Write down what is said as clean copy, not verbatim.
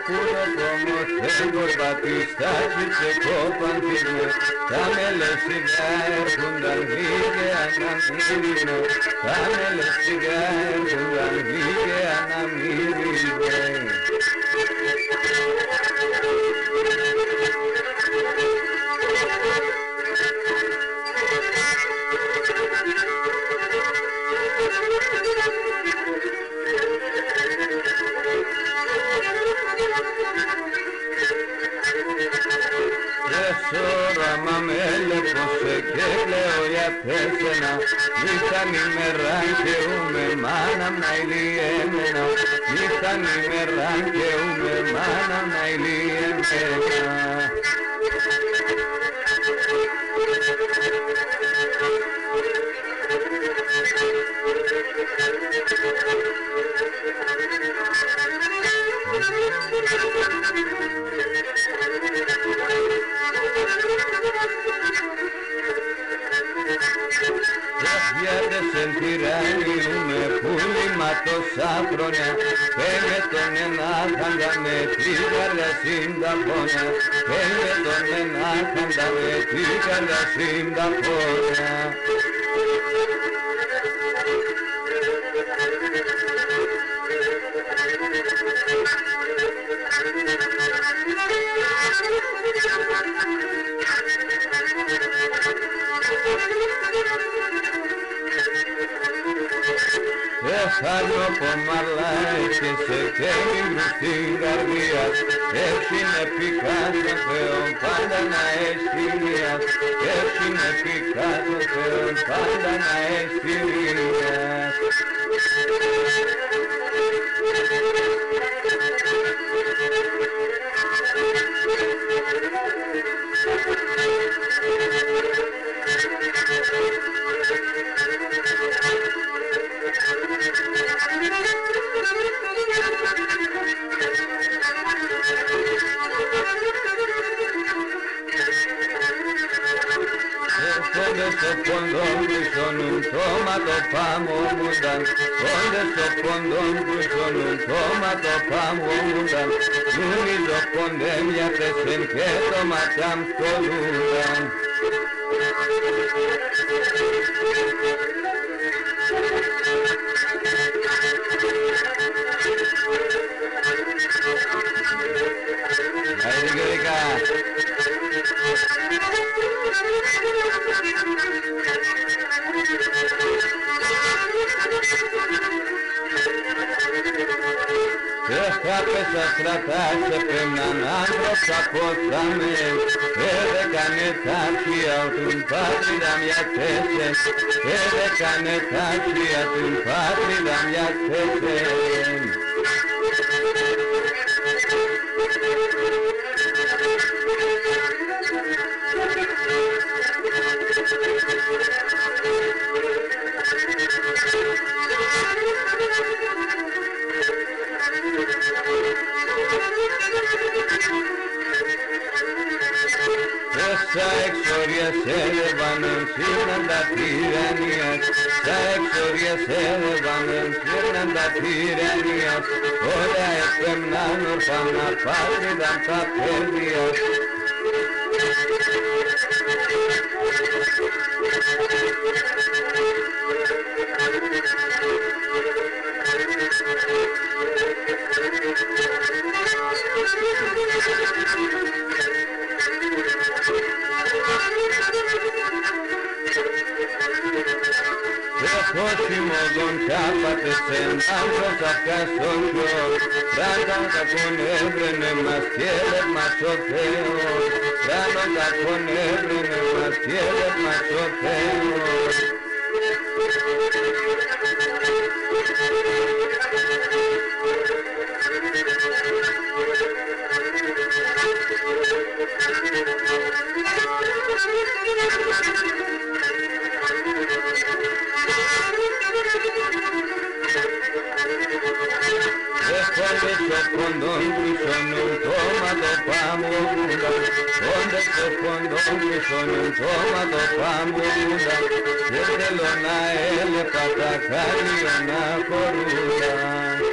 Uno como tengo el batistaje se copan firme, dame le cigar jundan ligue anamirino, dame le cigar jundan ligue anamirino. Mamele pose que leo ya tesena, nita ni me ranque ume mana naili emena, nita ni me ranque ume mana naili emena. Sentiraniume pulimato sapronia, pemetone nakandame tigarya sindaponia, pemetone nakandame tigarya sindaponia. Dejarlo pomarla και σε καίει στην καρδία, έτσι είναι πικάτο Θεό πάντα να αισθηνίας, έτσι είναι πικάτο Θεό πάντα να αισθηνίας. Donde sto fondando sono un tomato famo mundan, donde sto fondando sono un tomato famo mundan, l'unico pandemia te sente tomatam stoludan. Haydi Gerika. Εχάπες αστρατά σε πέμναν άνθρωπα πόθαμε, έδεκανε τάξια την πάτριδα μια τέσσερ, έδεκανε τάξια την πάτριδα μια τέσσερ. Στα εξόρια σε ρεβάνεν σύρναντα τυραννίας, στα εξόρια σε ρεβάνεν σύρναντα τυραννίας, όλα επέμναν ορφάνα πάτριδαν τα παιδεία. Κόσιμο τον κάπατε σε άνθρωπος αυκάστον γιο, ράνταν κακόν έβρενε μας και έλευ μας ο Θεός, ράνταν κακόν έβρενε μας και έλευ μας ο Θεός. Donde sono un tomato famo mundan, donde sono un tomato famo mundan, desde lona ele patakari ona korudan.